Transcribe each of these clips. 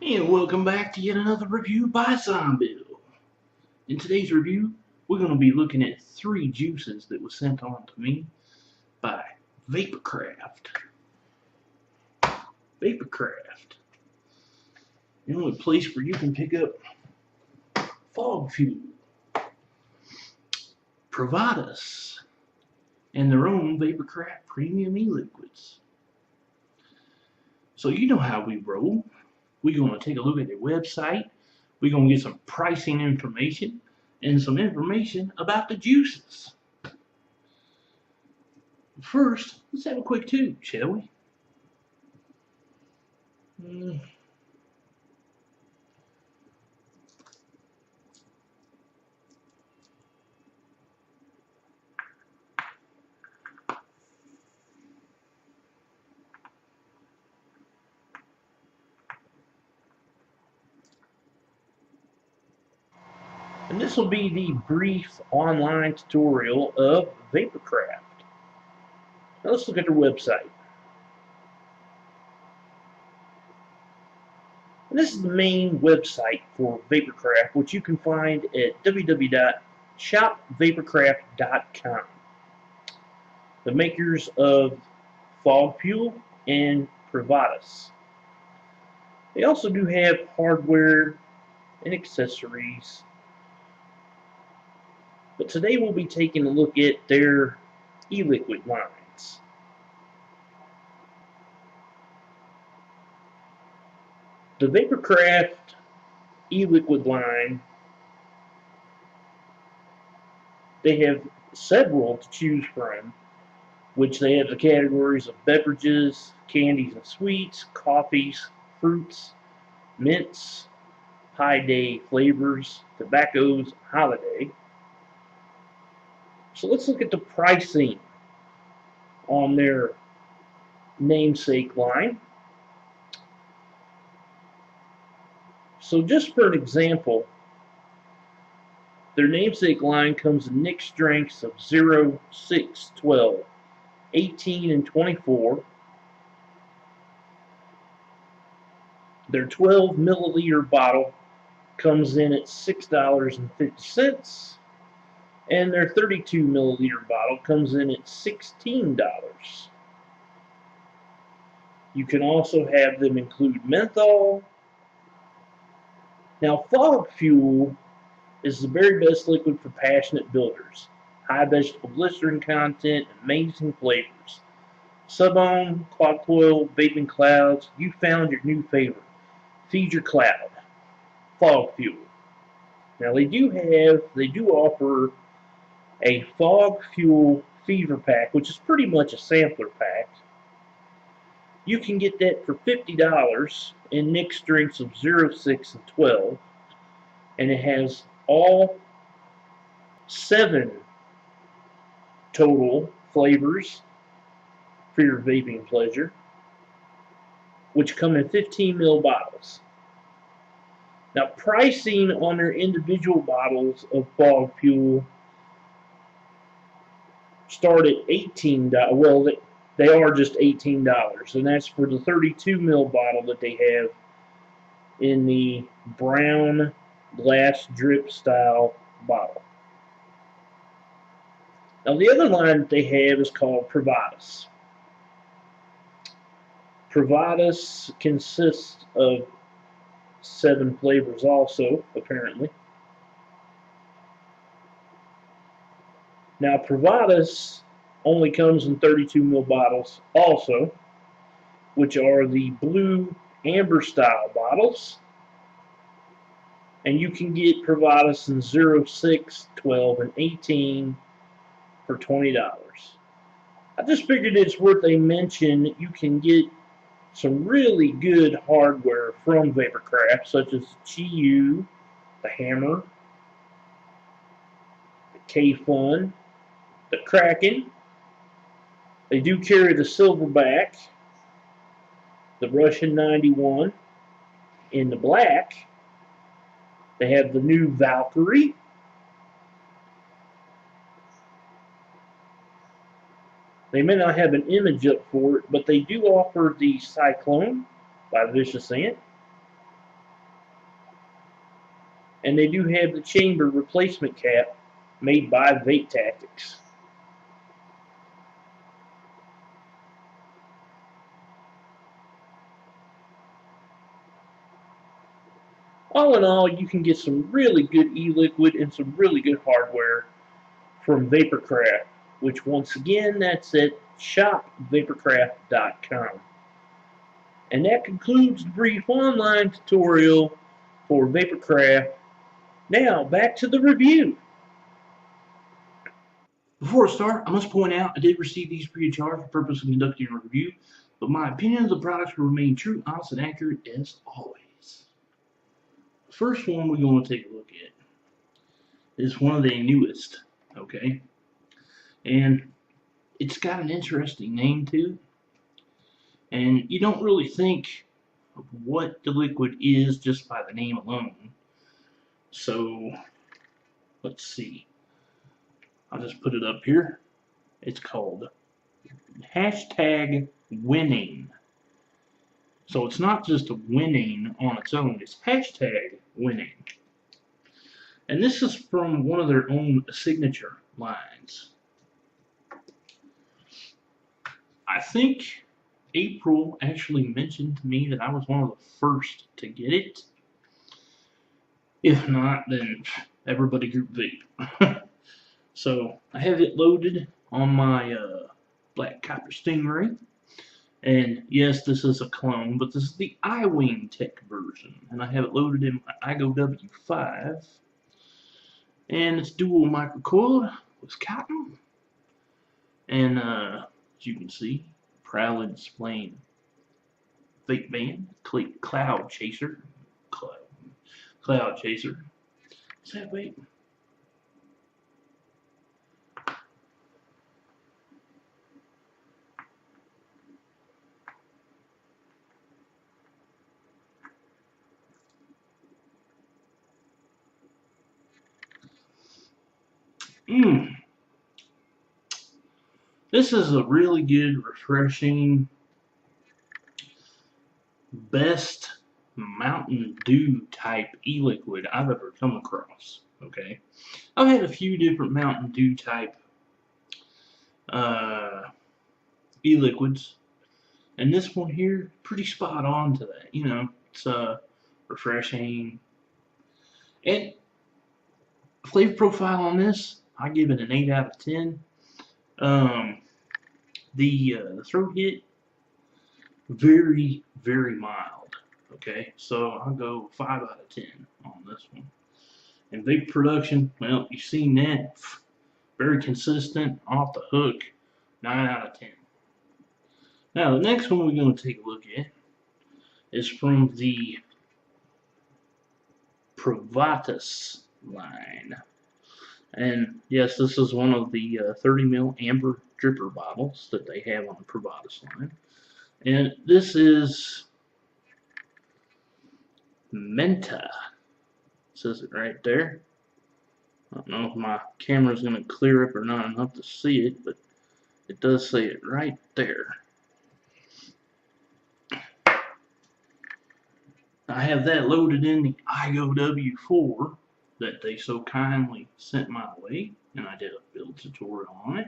And welcome back to yet another review by Zombill. In today's review, we're going to be looking at 3 juices that were sent on to me by Vaporcraft. Vaporcraft, the only place where you can pick up fog fuel, Privatis, and their own Vaporcraft premium e-liquids. So you know how we roll. We're going to take a look at their website. We're going to get some pricing information and some information about the juices. First, let's have a quick tube, shall we? And this will be the brief online tutorial of Vaporcraft. Now let's look at their website. And this is the main website for Vaporcraft, which you can find at www.shopvaporcraft.com. The makers of Fog Fuel and Privatis. They also do have hardware and accessories. But today we'll be taking a look at their e-liquid lines. The Vaporcraft e-liquid line, they have several to choose from, which they have the categories of beverages, candies and sweets, coffees, fruits, mints, high day flavors, tobaccos, holiday. So let's look at the pricing on their namesake line. So just for an example, their namesake line comes in Nic Strengths of 0, 6, 12, 18, and 24. Their 12 milliliter bottle comes in at $6.50. And their 32 milliliter bottle comes in at $16. You can also have them include menthol. Now, Fog Fuel is the very best liquid for passionate builders. High vegetable glycerin content, amazing flavors. Sub-ohm, quad coil, vaping clouds, you found your new favorite. Feed your cloud. Fog Fuel. Now, they do offer a Fog Fuel Fever Pack, which is pretty much a sampler pack. You can get that for $50 in Nic Strengths of 0, 6, and 12. And it has all 7 total flavors for your vaping pleasure, which come in 15 ml bottles. Now, pricing on their individual bottles of Fog Fuel start at $18. Well, they are just $18, and that's for the 32 ml bottle that they have in the brown glass drip style bottle. Now, the other line that they have is called Privatis. Privatis consists of 7 flavors also, apparently. Now, Privatis only comes in 32 ml bottles also, which are the blue amber style bottles. And you can get Privatis in 0, 6, 12, and 18 for $20. I just figured it's worth a mention. You can get some really good hardware from Vaporcraft, such as the GU, the Hammer, the K-Fun, the Kraken. They do carry the Silverback, the Russian 91 in the black. They have the new Valkyrie. They may not have an image up for it, but they do offer the Cyclone by Vicious Ant. And they do have the chamber replacement cap made by Vape Tactics. All in all, you can get some really good e-liquid and some really good hardware from Vaporcraft, which once again, that's at shopvaporcraft.com. And that concludes the brief online tutorial for Vaporcraft. Now, back to the review. Before I start, I must point out I did receive these free of charge for the purpose of conducting a review, but my opinions of the products will remain true, honest, and accurate as always. The first one we're going to take a look at is one of the newest, okay? And it's got an interesting name to it, and you don't really think of what the liquid is just by the name alone. So, let's see. I'll just put it up here. It's called #winning. So it's not just a winning on its own, it's #winning. And this is from one of their own signature lines. I think April actually mentioned to me that I was one of the first to get it. If not, then everybody group Vape. So I have it loaded on my Black Copper Stingray. And yes, this is a clone, but this is the iWing Tech version. And I have it loaded in my iGo W5. And it's dual microcoil with cotton. And as you can see, proudly displaying Vape Band, Cloud Chaser. Cloud Chaser. Is that Vape? This is a really good, refreshing, best Mountain Dew type e-liquid I've ever come across. Okay, I've had a few different Mountain Dew type e-liquids, and this one here, pretty spot on to that. You know, it's refreshing, and flavor profile on this, I give it an 8 out of 10. The throat hit, very, very mild. Okay, so I'll go 5 out of 10 on this one. And vape production, well, you've seen that. Very consistent, off the hook, 9 out of 10. Now, the next one we're going to take a look at is from the Privatis line. And yes, this is one of the 30 ml amber dripper bottles that they have on the Privatis line. And this is Menta. It says it right there. I don't know if my camera's going to clear up or not enough to see it, but it does say it right there. I have that loaded in the iGo W4 that they so kindly sent my way, and I did a build tutorial on it.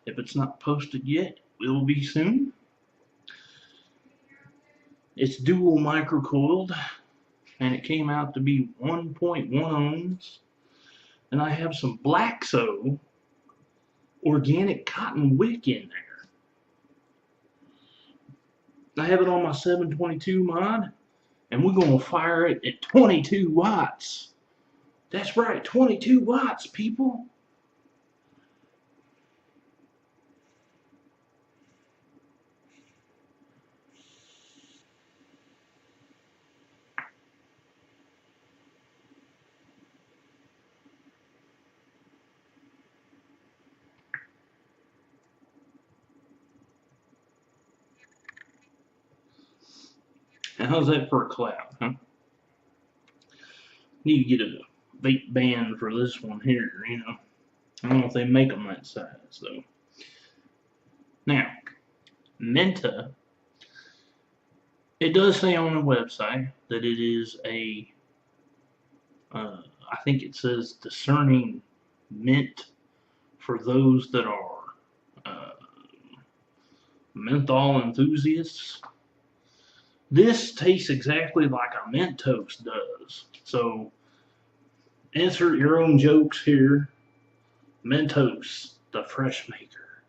If it's not posted yet, it will be soon. It's dual microcoiled, and it came out to be 1.1 ohms. And I have some Blackso organic cotton wick in there. I have it on my 722 mod, and we're going to fire it at 22 watts. That's right, 22 watts, people. And how's that for a cloud, huh? Need to get a vape band for this one here, you know. I don't know if they make them that size, though. Now, Menta, it does say on the website that it is a, I think it says discerning mint for those that are uh, menthol enthusiasts. This tastes exactly like a Mentos does. So, insert your own jokes here. Mentos, the fresh maker.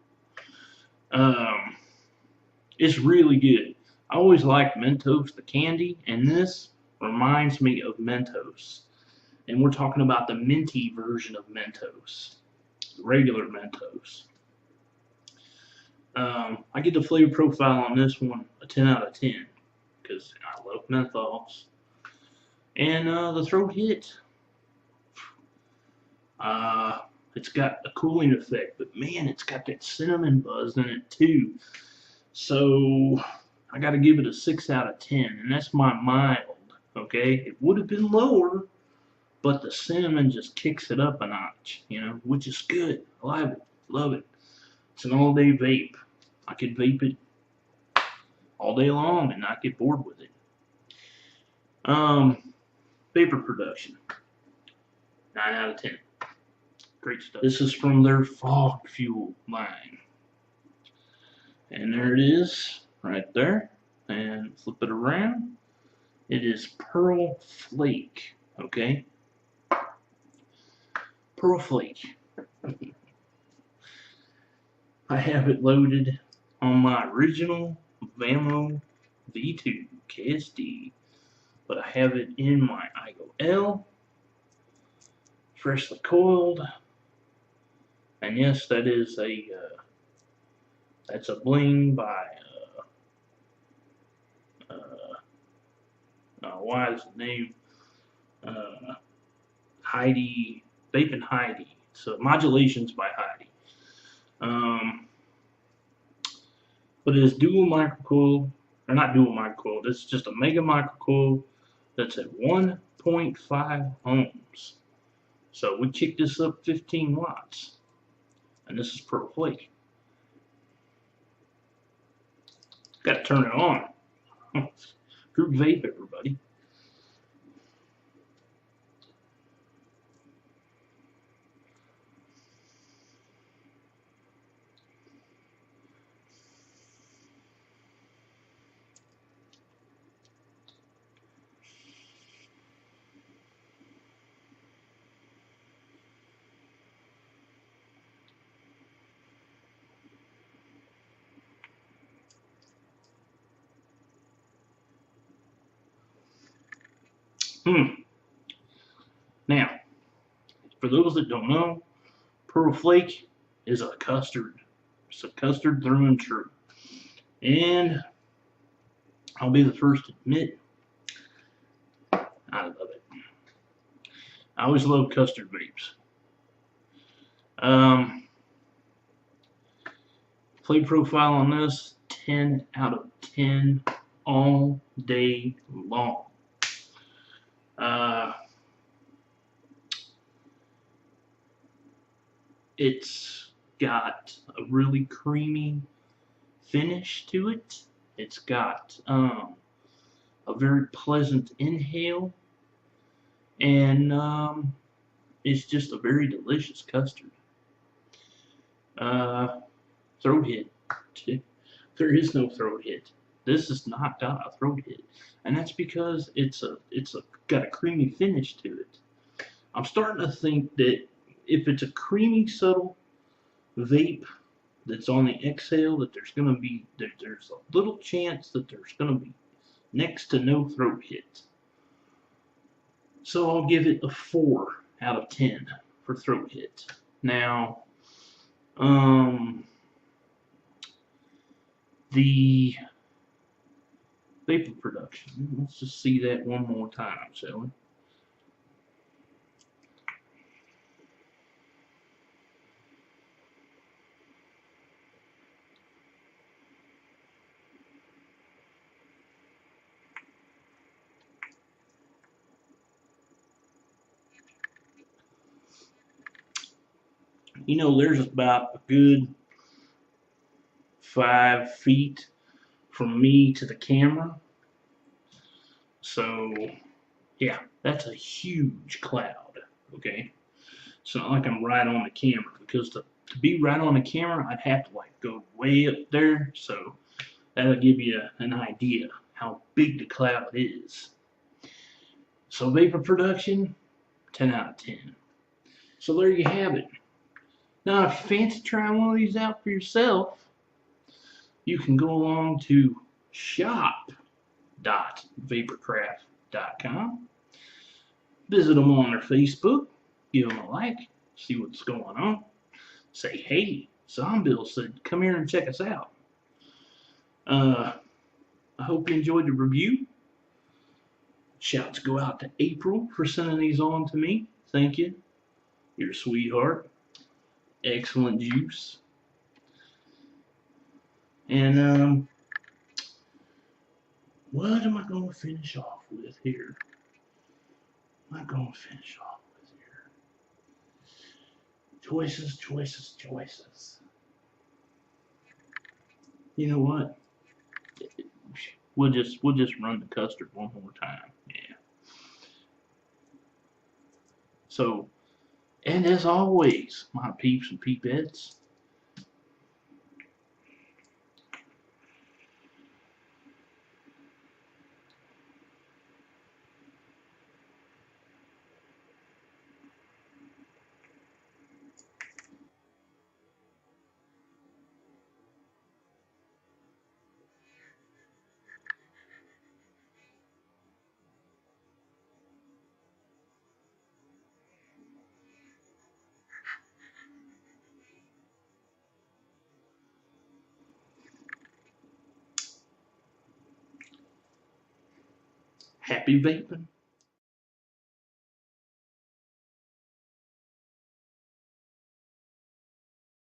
It's really good. I always liked Mentos, the candy, and this reminds me of Mentos. And we're talking about the minty version of Mentos, the regular Mentos. I get the flavor profile on this one a 10 out of 10 because I love menthols. And the throat hit, it's got a cooling effect, but man, it's got that cinnamon buzz in it too. So I got to give it a 6 out of 10, and that's my mild. Okay, it would have been lower, but the cinnamon just kicks it up a notch, you know, which is good. I love it. It's an all-day vape. I could vape it all day long and not get bored with it. Vapor production, 9 out of 10. Great stuff. This is from their fog fuel line. And there it is, right there. And flip it around. It is Pearl Flake, okay? Pearl Flake. I have it loaded on my original Vamo V2 KSD, but I have it in my Igo L, freshly coiled, and yes, that is a that's a bling by why is the name Heidi, Vape and Heidi. So modulations by Heidi. But it is dual microcoil, or not dual microcoil. It's just a mega microcoil that's at 1.5 ohms. So we kicked this up 15 watts, and this is Pearl Flake. Got to turn it on. Group vape, everybody. Now, for those that don't know, Pearl Flake is a custard. It's a custard through and through. And I'll be the first to admit, I love it. I always love custard vapes. Flavor profile on this, 10 out of 10 all day long. It's got a really creamy finish to it. It's got a very pleasant inhale, and it's just a very delicious custard. Throat hit. There is no throat hit. This has not got a throat hit, and that's because it's got a creamy finish to it. I'm starting to think that if it's a creamy, subtle vape that's on the exhale, that there's a little chance that there's gonna be next to no throat hit. So I'll give it a 4 out of 10 for throat hit. Now, the vapor production. Let's just see that one more time, shall we? You know, there's about a good 5 feet from me to the camera. So, yeah, that's a huge cloud, okay? It's not like I'm right on the camera, because to be right on the camera, I'd have to like go way up there. So that'll give you an idea how big the cloud is. So vapor production, 10 out of 10. So there you have it. Now, if you fancy trying one of these out for yourself, you can go along to shop.vaporcraft.com. Visit them on their Facebook, give them a like, see what's going on. Say, hey, Zombill said, come here and check us out. I hope you enjoyed the review. Shouts go out to April for sending these on to me. Thank you. You're a sweetheart. Excellent juice. And what am I going to finish off with here? What am I going to finish off with here? Choices, choices, choices. You know what? We'll just run the custard one more time. Yeah. So, and as always, my peeps and peepettes, happy vaping.